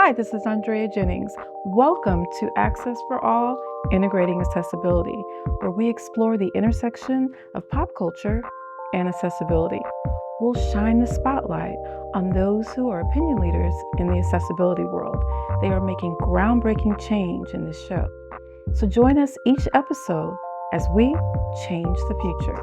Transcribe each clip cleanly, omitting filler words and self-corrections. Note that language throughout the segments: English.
Hi, this is Andrea Jennings. Welcome to Access for All, Integrating Accessibility, where we explore the intersection of pop culture and accessibility. We'll shine the spotlight on those who are opinion leaders in the accessibility world. They are making groundbreaking change in this show. So join us each episode as we change the future.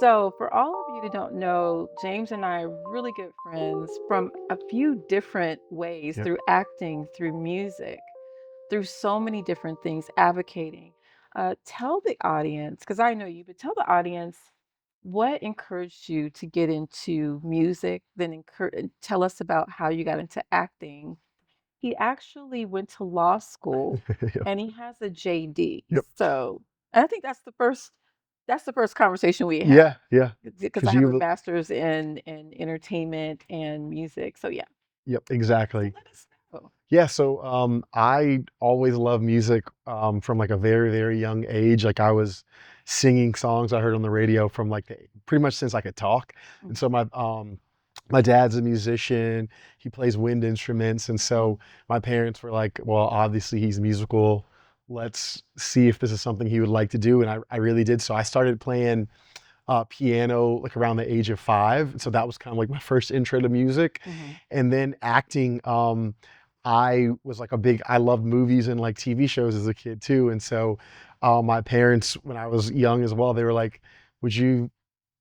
So, for all of you that don't know, James and I are really good friends from a few different ways Yep. through acting, through music, through so many different things, advocating. Tell the audience, because I know you, but tell the audience what encouraged you to get into music, then tell us about how you got into acting. He actually went to law school Yep. and he has a JD. Yep. So I think that's the first conversation we have Yeah. Yeah. because I Because have a you. master's in entertainment and music. So yeah. Yep. So Exactly. let us know. Yeah. So I always loved music from like a very very young age. Like I was singing songs I heard on the radio from like pretty much since I could talk. And so Mhm. my dad's a musician. He plays wind instruments, and Oh, so my parents were like, well, obviously he's musical. Let's see if this is something he would like to do. And I really did. So I started playing piano like around the age of 5. So that was kind of like my first intro to music. mhm. And then acting, I was like I loved movies and like TV shows as a kid too. And so my parents, when I was young as well, they were like, would you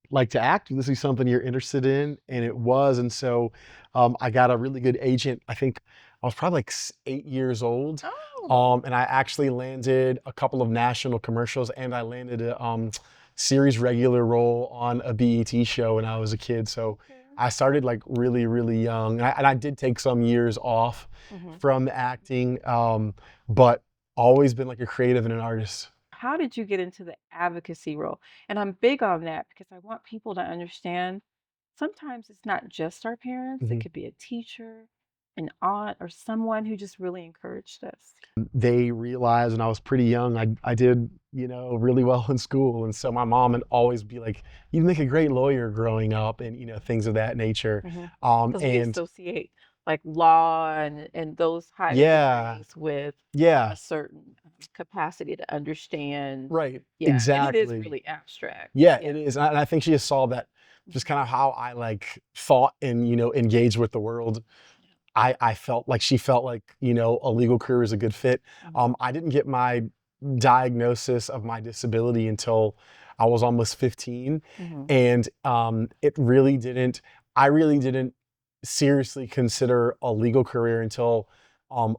like to act? Would this be something you're interested in? And it was. And so I got a really good agent. I think I was probably like 8 years old. Oh, And I actually landed a couple of national commercials, and I landed a series regular role on a BET show when I was a kid. So okay. I started like really, really young. And I did take some years off Mhm. from acting, but always been like a creative and an artist. How did you get into the advocacy role? And I'm big on that because I want people to understand sometimes it's not just our parents, it Mhm. could be a teacher, an aunt, or someone who just really encouraged us. They realized when I was pretty young, I did, really well in school. And so my mom would always be like, "You make a great lawyer growing up," and, things of that nature. Because we And associate like law and those high yeah, degrees with a yeah, certain capacity to understand. right, Yeah, and it is exactly. really abstract. Yeah, Yeah. it is. And I think she just saw that just Mhm. kind of how I like thought and, engaged with the world. Yeah. I felt like she felt like, a legal career was a good fit. Mhm. I didn't get my diagnosis of my disability until I was almost 15. Mhm. And I really didn't seriously consider a legal career until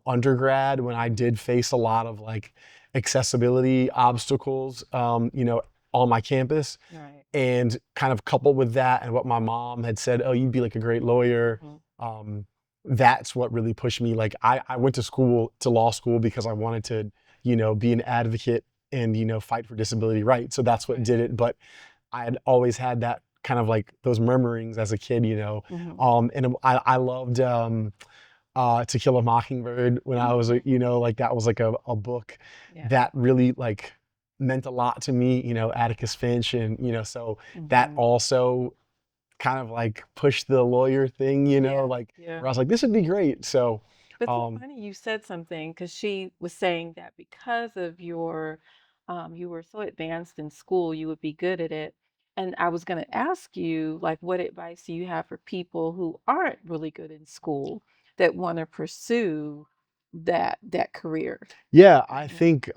undergrad, when I did face a lot of like accessibility obstacles, on my campus. Right. And kind of coupled with that and what my mom had said, oh, you'd be like a great lawyer. Mhm. Um, that's what really pushed me. Like I went to law school because I wanted to, be an advocate and, fight for disability rights. So that's what Right. did it. But I had always had that kind of like those murmurings as a kid, Mhm. and I loved To Kill a Mockingbird when I was, Mhm. like that was like a book Yeah. that really like meant a lot to me, Atticus Finch. And, so that Mhm. also kind of like pushed the lawyer thing, Yeah. like Yeah. where I was like, this would be great. So, But it's so um, funny you said something because she was saying that because of you were so advanced in school, you would be good at it. And I was going to ask you, like, what advice do you have for people who aren't really good in school that want to pursue that career? yeah, I Mhm. think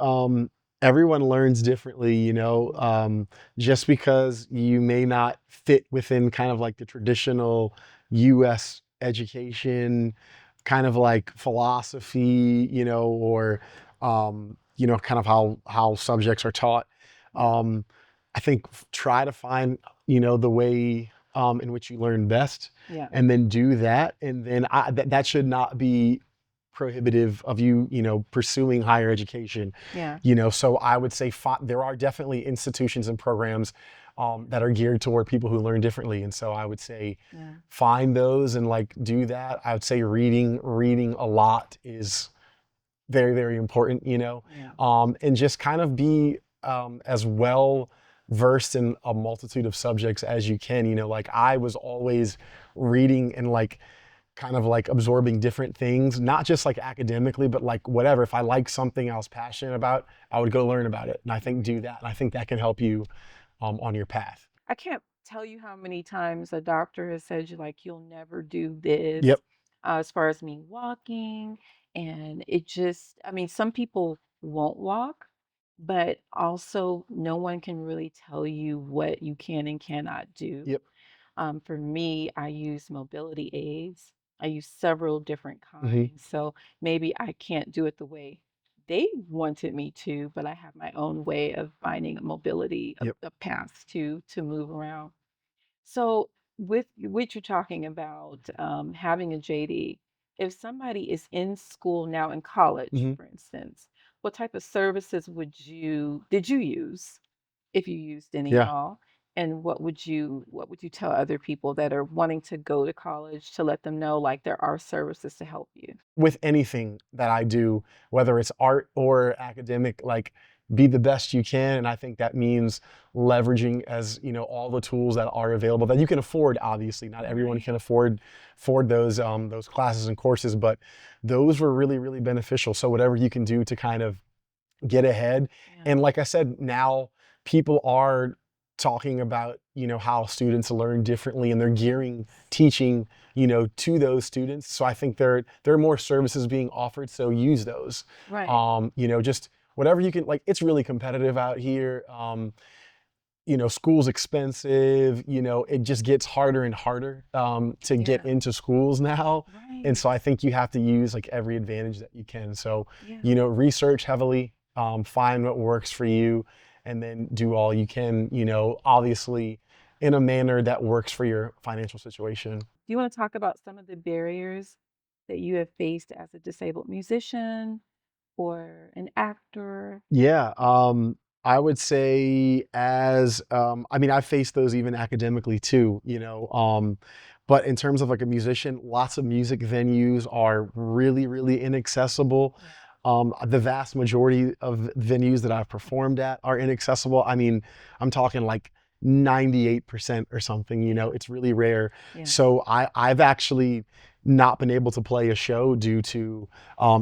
everyone learns differently, Mhm. just because you may not fit within kind of like the traditional US education, kind of like philosophy, or kind of how subjects are taught. Yeah. Um, I think try to find, the way in which you learn best, Yeah. and then do that. And then that should not be prohibitive of you, pursuing higher education. Yeah. So I would say there are definitely institutions and programs that are geared toward people who learn differently. And so I would say Yeah. find those and like do that. I would say reading a lot is very, very important, Yeah. and just kind of be as well versed in a multitude of subjects as you can. Like I was always reading and like kind of like absorbing different things, not just like academically, but like whatever. If I like something I was passionate about, I would go learn about it. And I think do that. And I think that can help you on your path. I can't tell you how many times a doctor has said you like you'll never do this, Yep. as far as me walking, and it just, I mean, some people won't walk, but also no one can really tell you what you can and cannot do. Yep. For me, I use mobility aids. I use several different Hmm. kinds. So maybe I can't do it the way they wanted me to, but I have my own way of finding a mobility, Yep. a path to move around. So with what you're talking about, having a JD, if somebody is in school now in college, Hmm. for instance, what type of services did you use, if you used any at Yeah. all? And what would you tell other people that are wanting to go to college to let them know like there are services to help you? With anything that I do, whether it's art or academic, like be the best you can. And I think that means leveraging as all the tools that are available that you can afford. Obviously, not everyone Right. can afford those classes and courses, but those were really, really beneficial. So whatever you can do to kind of get ahead. Yeah. And like I said, now people are talking about, how students learn differently and they're gearing teaching, to those students. So I think there are more services being offered. So use those. Right. Just whatever you can, like, it's really competitive out here. School's expensive, it just gets harder and harder to get Yeah. into schools now. And Right. so I think you have to use like every advantage that you can. So, Yeah. research heavily, find what works for you, and then do all you can, obviously in a manner that works for your financial situation. Do you want to talk about some of the barriers that you have faced as a disabled musician or an actor? Yeah, I would say I mean, I faced those even academically too, but in terms of like a musician, lots of music venues are really, really inaccessible. Yeah. The vast majority of venues that I've performed at are inaccessible. I mean, I'm talking like 98% or something, Yeah. it's really rare. Yeah. So I've actually not been able to play a show due to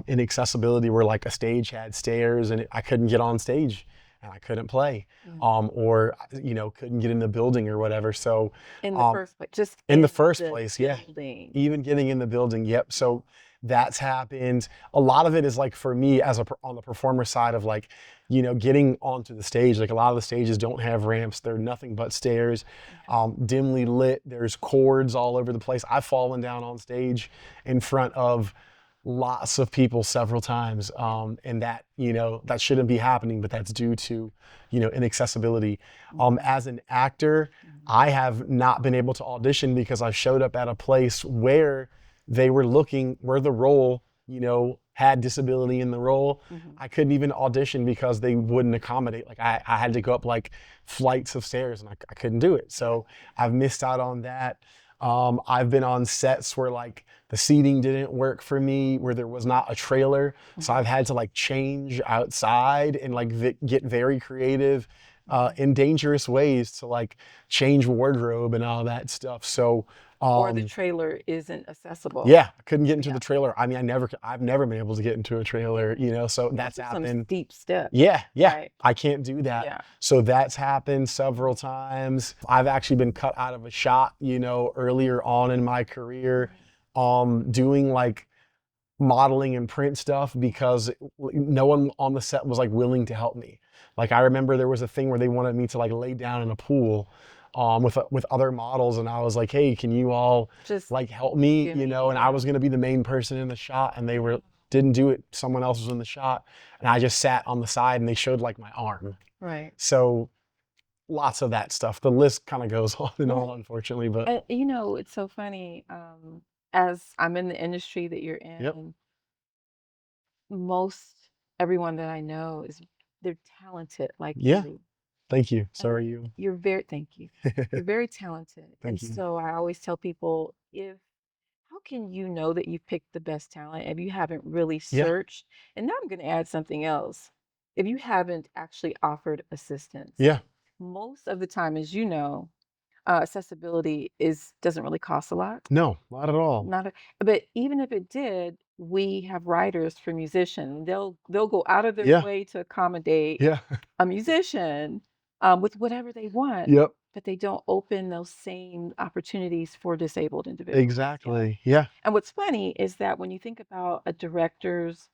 inaccessibility where like a stage had stairs and I couldn't get on stage and I couldn't play, Yeah. or couldn't get in the building or whatever. So In the um, first place, just in the in first the place, yeah, building. even getting in the building, yep. So that's happened. A lot of it is like for me as on the performer side of like, getting onto the stage. Like a lot of the stages don't have ramps; they're nothing but stairs, Okay. dimly lit. There's cords all over the place. I've fallen down on stage in front of lots of people several times, Yeah. and that shouldn't be happening, but that's due to inaccessibility. Mhm. As an actor, Mhm. I have not been able to audition because I showed up at a place where they were looking where the role had disability in the role. Mhm. I couldn't even audition because they wouldn't accommodate. Like I had to go up like flights of stairs and I couldn't do it. Yeah. So I've missed out on that. I've been on sets where like the seating didn't work for me, where there was not a trailer. So I've Mhm. had to like change outside and like get very creative Mhm. in dangerous ways to like change wardrobe and all that stuff. So Or the um, trailer isn't accessible. yeah, I couldn't get into Yeah. the trailer. I mean, I've never been able to get into a trailer, so Those that's are some happened. steep steps, Yeah, yeah, right? I can't do that. Yeah. So that's happened several times. I've actually been cut out of a shot, earlier on in my career, Right. doing like modeling and print stuff because no one on the set was like willing to help me. Like I remember there was a thing where they wanted me to like lay down in a pool with other models and I was like, "Hey, can you all Just like help me?" give me, And I yeah. was going to be the main person in the shot and they were didn't do it. Someone else was in the shot and I just sat on the side and they showed like my arm. Right. So lots of that stuff. The list kind of goes on and on, Right. unfortunately, but And it's so funny. As I'm in the industry that you're yep. in, most everyone that I know is they're talented like Yeah. you. Thank you. So And are you. you're very, thank you. You're very talented. And Thank you. so I always tell people, if how can you know that you picked the best talent if you haven't really Yeah. searched? And now I'm going to add something else. If you haven't actually offered assistance, Yeah. most of the time, as you know, accessibility is doesn't really cost a lot. No, not at all. Not a, but even if it did, we have writers for musicians. They'll go out of their Yeah. way to accommodate Yeah. a musician with whatever they want, Yep. but they don't open those same opportunities for disabled individuals. Yeah. Exactly. Yeah. And what's funny is that when you think about a director's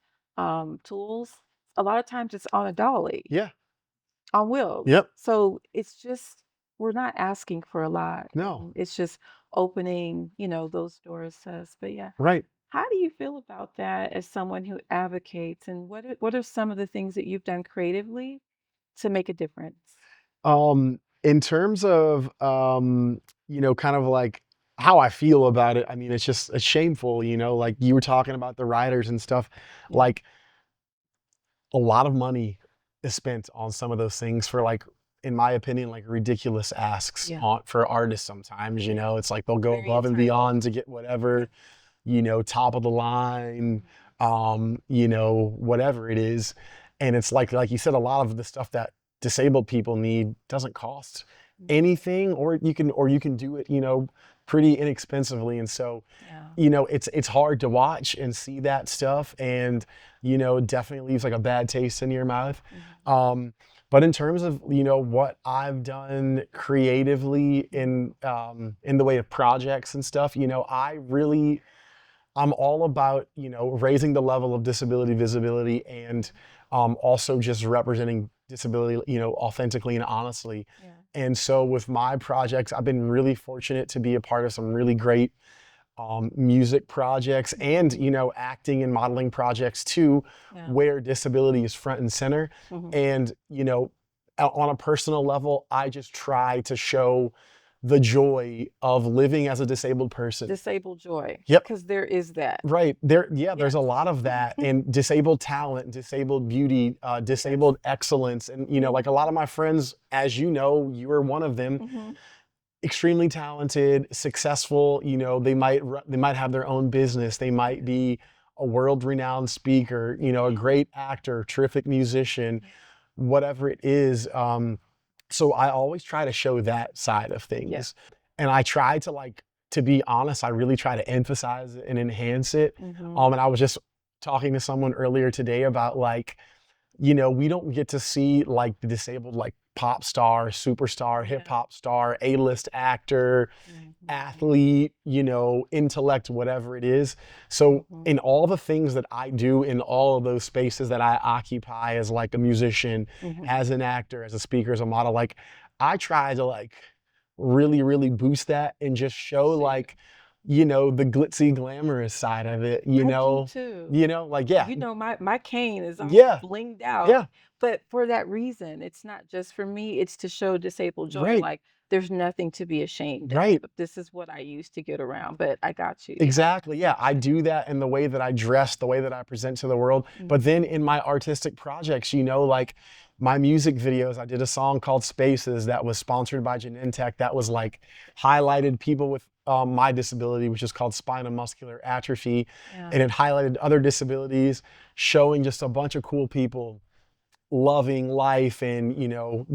tools, a lot of times it's on a dolly, Yeah. on wheels. Yep. So it's just, we're not asking for a lot. No. And it's just opening, those doors to us. But yeah, Right. how do you feel about that as someone who advocates? And what are some of the things that you've done creatively to make a difference? In terms of kind of like how I feel about it, I mean, it's shameful, like you were talking about the writers and stuff. Yeah. Like a lot of money is spent on some of those things for like, in my opinion, like ridiculous asks Yeah. on for artists sometimes, it's like they'll go Very above and entitled. beyond to get whatever, top of the line, Mhm. whatever it is. And it's like you said, a lot of the stuff that disabled people need doesn't cost Mhm. anything, or you can do it, pretty inexpensively. And so, Yeah. it's hard to watch and see that stuff, and it definitely leaves like a bad taste in your mouth. Mhm. Um, but in terms of what I've done creatively Mhm. in the way of projects and stuff, I'm all about, raising the level of disability visibility, and also just representing disability, authentically and honestly. Yeah. And so with my projects, I've been really fortunate to be a part of some really great music projects, and, Mhm. acting and modeling projects too, Yeah. where disability is front and center. Mhm. And, on a personal level, I just try to show the joy of living as a disabled person. Disabled joy, Yep. because there is that. Right. Yeah, there's a Yes. lot of that, and disabled talent, disabled beauty, Yes. disabled excellence. And, like a lot Mhm. of my friends, as you know, you were one of them, Mhm. extremely talented, successful, they might have their own business. They might Yeah. be a world-renowned speaker, a Yeah. great actor, terrific musician, Yeah. whatever it is. So I always try to show that side of Yeah. things. And I try to to be honest, I really try to emphasize it and enhance it. Mhm. And I was just talking to someone earlier today about we don't get to see like the disabled, like pop star, superstar, hip Yeah. hop star, A-list actor, Mhm. athlete, intellect, whatever it is. So Mhm. in all the things that I do in all of those spaces that I occupy as like a musician, Mhm. as an actor, as a speaker, as a model, like I try to really, really boost that and just show See it. the glitzy, glamorous side of it, I do too. like, yeah, My cane is all yeah, blinged out, yeah, but for that reason, it's not just for me, it's to show disabled joy. right, Like, there's nothing to be ashamed right. of. This is what I used to get around, but I got you. Yeah. Exactly. Yeah. I do that in the way that I dress, the way that I present to the world. But then Mhm. in my artistic projects, like my music videos, I did a song called Spaces that was sponsored by Genentech that was like highlighted people with my disability, which is called spinal muscular atrophy. Yeah. And it highlighted other disabilities, showing just a bunch of cool people loving life and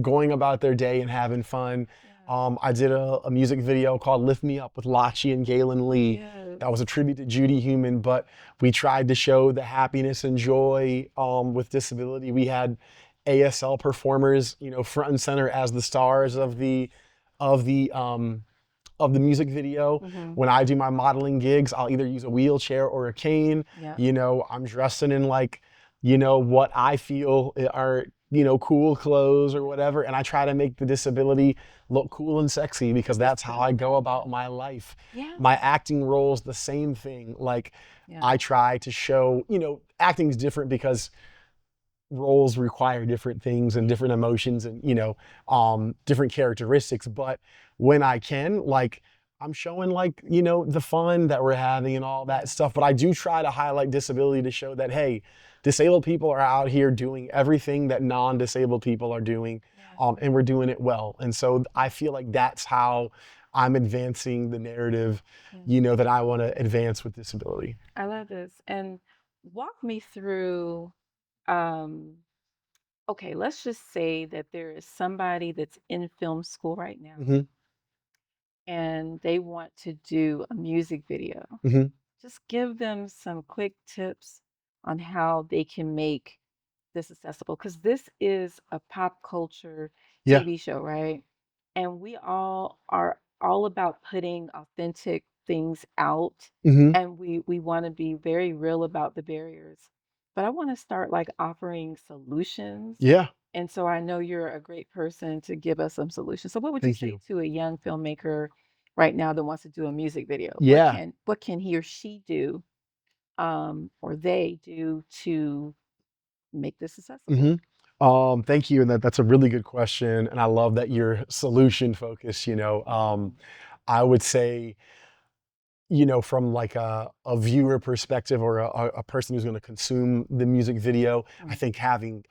going about their day and having fun. Yeah. I did a music video called "Lift Me Up" with Lachi and Galen Lee. Yes. That was a tribute to Judy Human, but we tried to show the happiness and joy with disability. We had ASL performers, front and center as the stars of the of the music video. Mhm. When I do my modeling gigs, I'll either use a wheelchair or a cane. Yeah. I'm dressing in like, what I feel are, cool clothes or whatever. And I try to make the disability look cool and sexy because It's that's how I go good. about my life. Yeah. My acting role is the same thing. Like Yeah. I try to show, acting is different because roles require different things and different emotions and different characteristics. But when I can, like, I'm showing like, the fun that we're having and all that stuff. But I do try to highlight disability to show that, hey, disabled people are out here doing everything that non-disabled people are doing, Yeah. and we're doing it well. And so I feel like that's how I'm advancing the narrative, Yeah. that I want to advance with disability. I love this. And walk me through, um, okay, let's just say that there is somebody that's in film school right now Hmm. and they want to do a music video. Hmm. Just give them some quick tips on how they can make this accessible because this is a pop culture Yeah. TV show, right? And we all are all about putting authentic things out Hmm. and we want to be very real about the barriers. But I want to start like offering solutions. Yeah. And so I know you're a great person to give us some solutions. So what would you Thank say you. to a young filmmaker right now that wants to do a music video? Yeah. What can he or she do or they do to make this accessible? Hmm. Thank you. And that's a really good question. And I love that you're solution focused, Mhm. I would say, from like a viewer perspective or a person who's going to consume the music video, I Mm. think having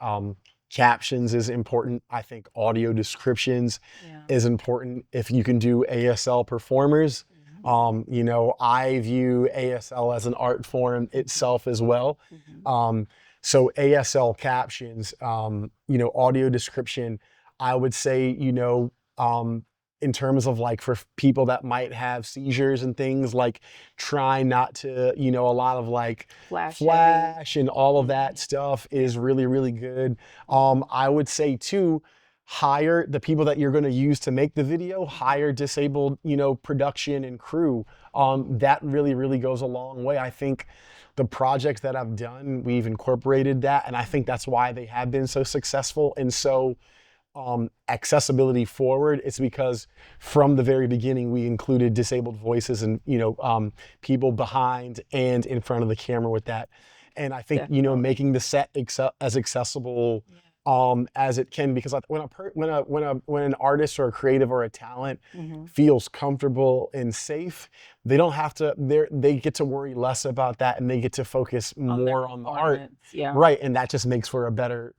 captions is important. I think audio descriptions Yeah. is important. If you can do ASL performers, Mhm. I view ASL as an art form Mhm. itself as well. Mhm. Um, so ASL captions, audio description, I would say, in terms of like for people that might have seizures and things, like try not to, a lot of like Flash heavy. flash and all of Mhm. that stuff Yeah. is really, really good. Mhm. I would say too, hire the people that you're going to use to make the video, Mhm. hire disabled, production and crew. Mhm. That really, really goes a long way. I think the projects that I've done, we've incorporated that. And I think Mhm. that's why they have been so successful and so accessibility forward. It's because from the very beginning we included disabled voices and people behind and in front of the camera with that. And I think Definitely. making the set as accessible Yeah. as it can, because like, when an artist or a creative or a talent Mhm. feels comfortable and safe, they don't have to. They get to worry less about that, and they get to focus On their more on the art, performance. Yeah. right? And that just makes for a better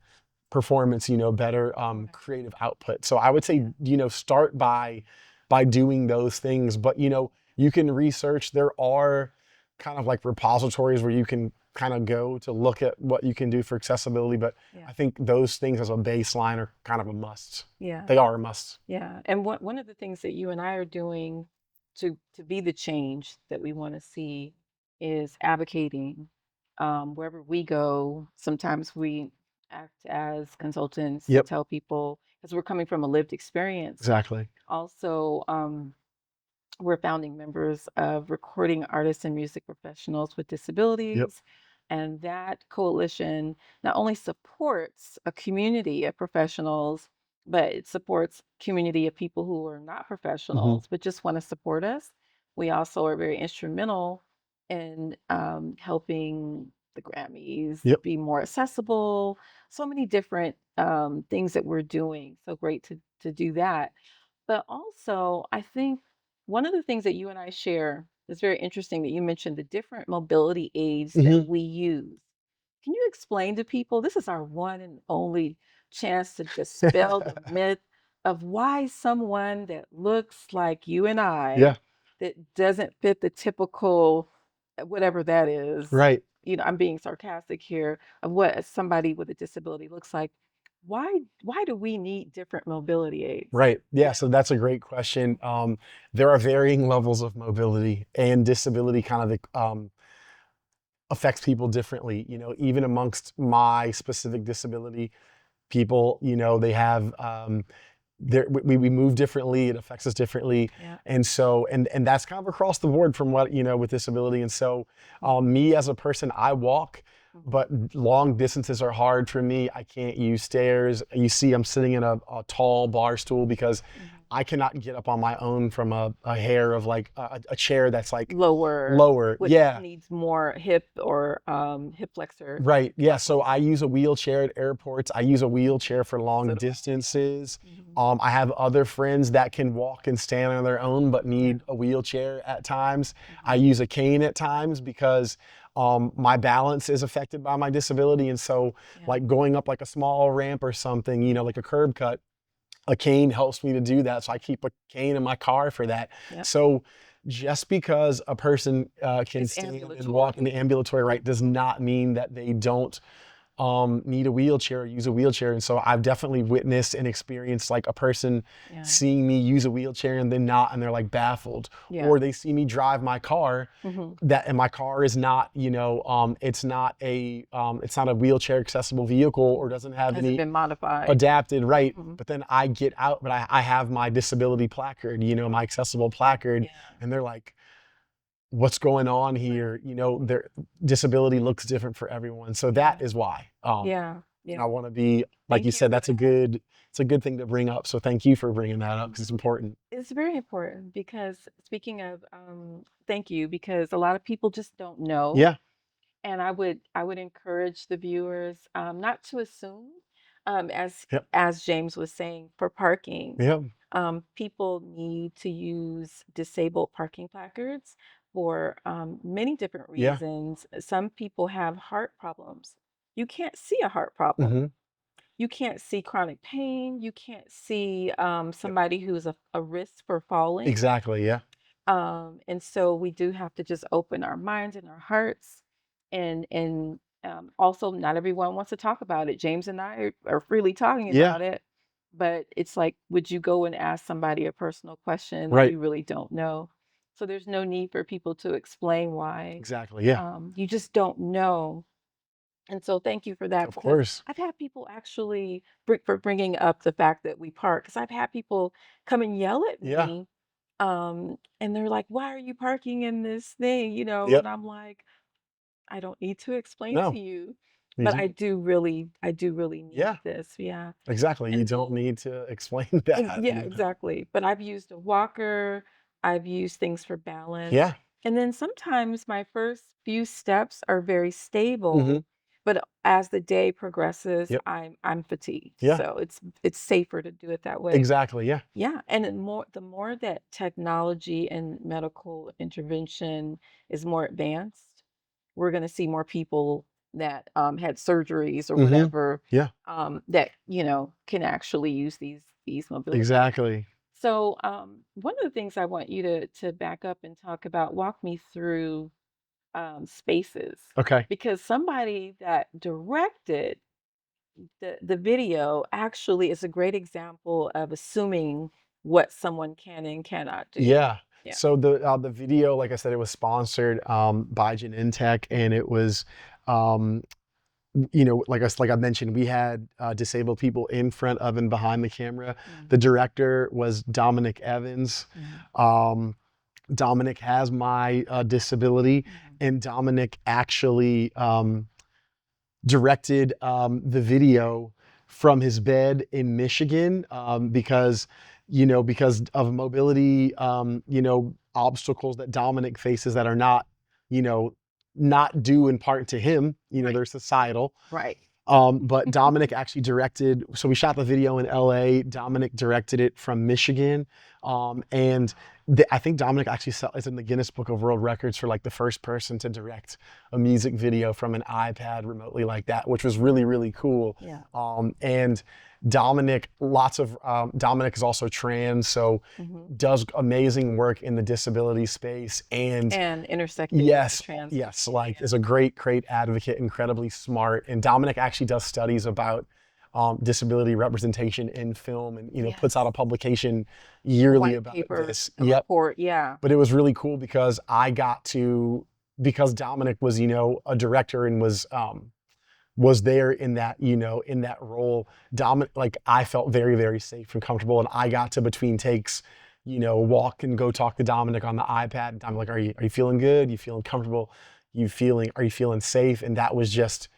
performance, better Right. creative output. So I would say, Yeah. start by doing those things. But you can research. There are kind of like repositories where you can kind of go to look at what you can do for accessibility. But Yeah. I think those things as a baseline are kind of a must. Yeah. They are a must. Yeah. And one of the things that you and I are doing to be the change that we want to see is advocating. Wherever we go, sometimes we act as consultants to Yep. tell people because we're coming from a lived experience. Exactly. Also, we're founding members of Recording Artists and Music Professionals with Yep. Disabilities. And that coalition not only supports a community of professionals, but it supports community of people who are not Hmm. professionals, but just want to support us. We also are very instrumental in helping the Grammys Yep. be more accessible. So many different things that we're doing. So great to do that. But also, I think one of the things that you and I share is very interesting that you mentioned the different mobility aids that Hmm. we use. Can you explain to people? This is our one and only chance to dispel the myth of why someone that looks like you and I, Yeah. that doesn't fit the typical, whatever that is, Right. I'm being sarcastic here, of what somebody with a disability looks like. Why do we need different mobility aids? Right. Yeah. Yeah. So that's a great question. There are varying levels of mobility, and disability kind of affects people differently. Even amongst my specific disability, people, they have we move differently. It affects us differently, Yeah. and so and that's kind of across the board from what with disability. And so, Mhm. me as a person, I walk. Mhm. But long distances are hard for me. I can't use stairs. You see, I'm sitting in a tall bar stool because Mhm. I cannot get up on my own from a hair of like a chair that's like Lower, lower. what Yeah. needs more hip or hip flexor Right. Yeah. So muscles. I use a wheelchair at airports. I use a wheelchair for long So do I. distances. Yeah. I have other friends that can walk and stand on their own, but Yeah. need a wheelchair at times. I Mhm. use a cane at times because my balance is affected by my disability. And so, Yeah. like going up like a small ramp or something, like a curb cut, a cane helps me to do that. So I keep a cane in my car for that. Yep. So just because a person can It's stand and walk in ambulatory. the ambulatory right does Mhm. not mean that they don't need a wheelchair or use a wheelchair. And so I've definitely witnessed and experienced like a person Yeah. seeing me use a wheelchair and then not, and they're like baffled, Yeah. or they see me drive my car Mhm. and my car is not, it's not a wheelchair accessible vehicle or doesn't have Hasn't any been modified. adapted, right? Mhm. But then I get out, but I have my disability placard, my accessible placard, Yeah. and they're like, what's going on here? Their disability looks different for everyone. So Yeah. that is why. Yeah. And Yeah. I want to be, like you Thank you said, for that's that. it's a good thing to bring up. So thank you for bringing that up because it's important. It's very important because speaking of, thank you, because a lot of people just don't know. Yeah. And I would encourage the viewers not to assume, as Yep. James was saying, for parking, Yep. people need to use disabled parking placards for many different Yeah. reasons. Some people have heart problems. You can't see a heart problem. Hmm. You can't see chronic pain. You can't see Yep. somebody who's a risk for falling. Exactly. Yeah. And so we do have to just open our minds and our hearts, and also not everyone wants to talk about it. James and I are freely talking Yeah. about it, but it's like, would you go and ask somebody a personal question that Right. you really don't know? So there's no need for people to explain why. Exactly. Yeah. You just don't know. And so thank you for that, Of because course. I've had people actually for bringing up the fact that we park, because I've had people come and yell at Yeah. me, and they're like, "Why are you parking in this thing?" Yep. And I'm like, "I don't need to explain to No, you, you but do. I do really need Yeah. this." Yeah. Exactly. You And don't then need to explain that. yeah, exactly. But I've used a walker, I've used things for balance. Yeah. And then sometimes my first few steps are very Hmm. stable, but as the day progresses, Yep. I'm fatigued. Yeah. So it's safer to do it that way. Exactly. Yeah. Yeah, and the more that technology and medical intervention is more advanced, we're going to see more people that had surgeries or Hmm. whatever, Yeah. that can actually use these mobility aids. Exactly. So one of the things I want you to back up and talk about, walk me through spaces, Okay. because somebody that directed the video actually is a great example of assuming what someone can and cannot do. Yeah. Yeah. So the video, like I said, it was sponsored by Genentech, and it was, um, like I mentioned, we had disabled people in front of and behind the camera. Yeah. The director was Dominic Evans. Yeah. Um, Dominic has my disability, Yeah. and Dominic actually directed the video from his bed in Michigan because of mobility, obstacles that Dominic faces that are not, you know, not due in part to him. Right. They're societal. Right. But Dominic actually directed, so we shot the video in LA. Dominic directed it from Michigan. And I think Dominic actually is in the Guinness Book of World Records for like the first person to direct a music video from an iPad remotely like that, which was really, really cool. Yeah. And Dominic is also trans, so Hmm. does amazing work in the disability space. And And intersecting with the yes, trans yes, people. like Yeah. is a great, great advocate, incredibly smart. And Dominic actually does studies about disability representation in film, and puts out Yes. a publication A yearly white about paper, this. a Yep. report. Yeah. But it was really cool because because Dominic was a director and was there in that role. Dominic, like, I felt very, very safe and comfortable, and I got to, between takes, walk and go talk to Dominic on the iPad. And I'm like, are you feeling good? You feeling comfortable? Are you feeling safe? And that was just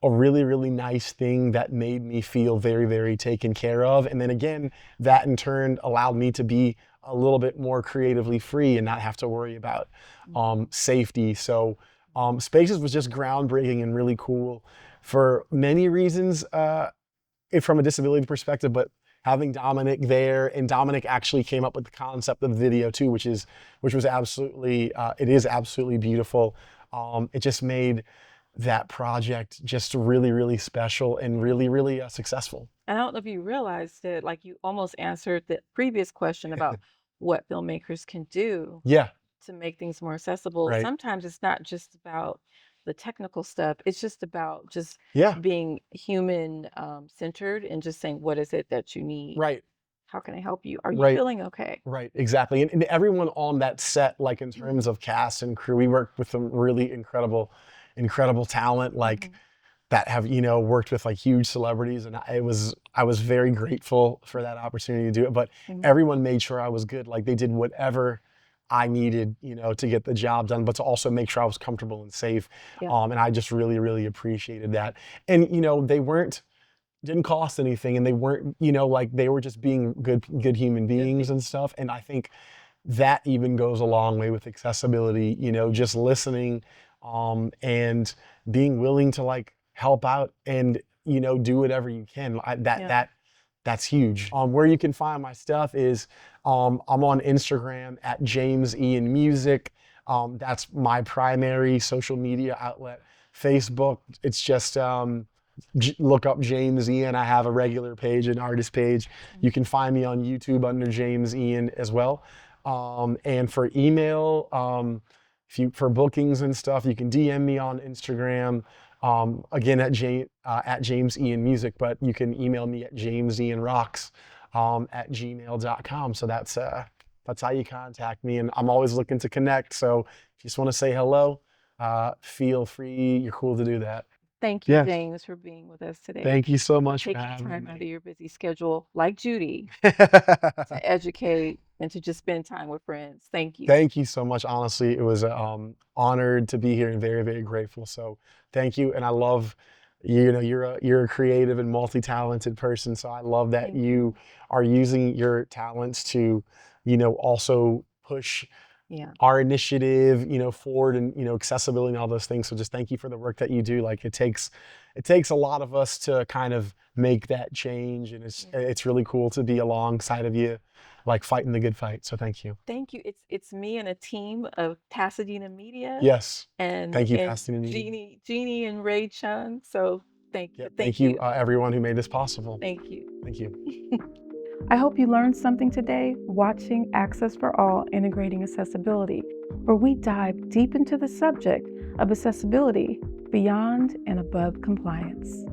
a really, really nice thing that made me feel very, very taken care of. And then again, that in turn allowed me to be a little bit more creatively free and not have to worry about safety. So Spaces was just groundbreaking and really cool for many reasons from a disability perspective, but having Dominic there, and Dominic actually came up with the concept of video too, which was absolutely it is absolutely beautiful. It just made that project just really, really special and really, really successful. And I don't know if you realized it, like you almost answered the previous question about what filmmakers can do Yeah, to make things more accessible. right. Sometimes it's not just about the technical stuff, it's just about just Yeah, being human centered and just saying, what is it that you need? right, How can I help you? Are you right. feeling okay? Right, exactly. And everyone on that set, like in terms of cast and crew, we worked with some really incredible, incredible talent, like Mhm. that have, worked with like huge celebrities. And I was very grateful for that opportunity to do it. But Mhm. everyone made sure I was good. Like they did whatever I needed, to get the job done, but to also make sure I was comfortable and safe. Yeah. And I just really, really appreciated that. And, they weren't, didn't cost anything, and they weren't, like they were just being good human Good beings and people. stuff. And I think that even goes a long way with accessibility, just listening and being willing to like help out and do whatever you can. Yeah. That's huge. Where you can find my stuff is I'm on Instagram at James Ian Music. That's my primary social media outlet. Facebook, it's just look up James Ian. I have a regular page, an artist page. You Mhm. can find me on YouTube under James Ian as well. And for email, if you for bookings and stuff, you can DM me on Instagram. Again at James Ian Music, but you can email me at jamesianrocks at gmail.com. So that's how you contact me, and I'm always looking to connect. So if you just want to say hello, feel free. You're cool to do that. Thank you, Yes. James, for being with us today, Thank you so for much for taking having time out of me. your busy schedule, like Judy, to educate and to just spend time with friends. Thank you. Thank you so much. Honestly, it was honored to be here and very, very grateful. So thank you. And I love, you're a creative and multi-talented person. So I love that Thank you you. are using your talents to, also push Yeah. our initiative, forward, and accessibility and all those things. So just thank you for the work that you do. Like it takes a lot of us to kind of make that change, and Yeah. it's really cool to be alongside of you, like fighting the good fight. So thank you. Thank you. It's me and a team of Pasadena Media Yes, and thank you, and Pasadena. Jeannie and Ray Chung. So thank you. Yeah, But thank thank you, you. everyone who made this possible. Thank you. Thank you. I hope you learned something today watching Access for All Integrating Accessibility, where we dive deep into the subject of accessibility beyond and above compliance.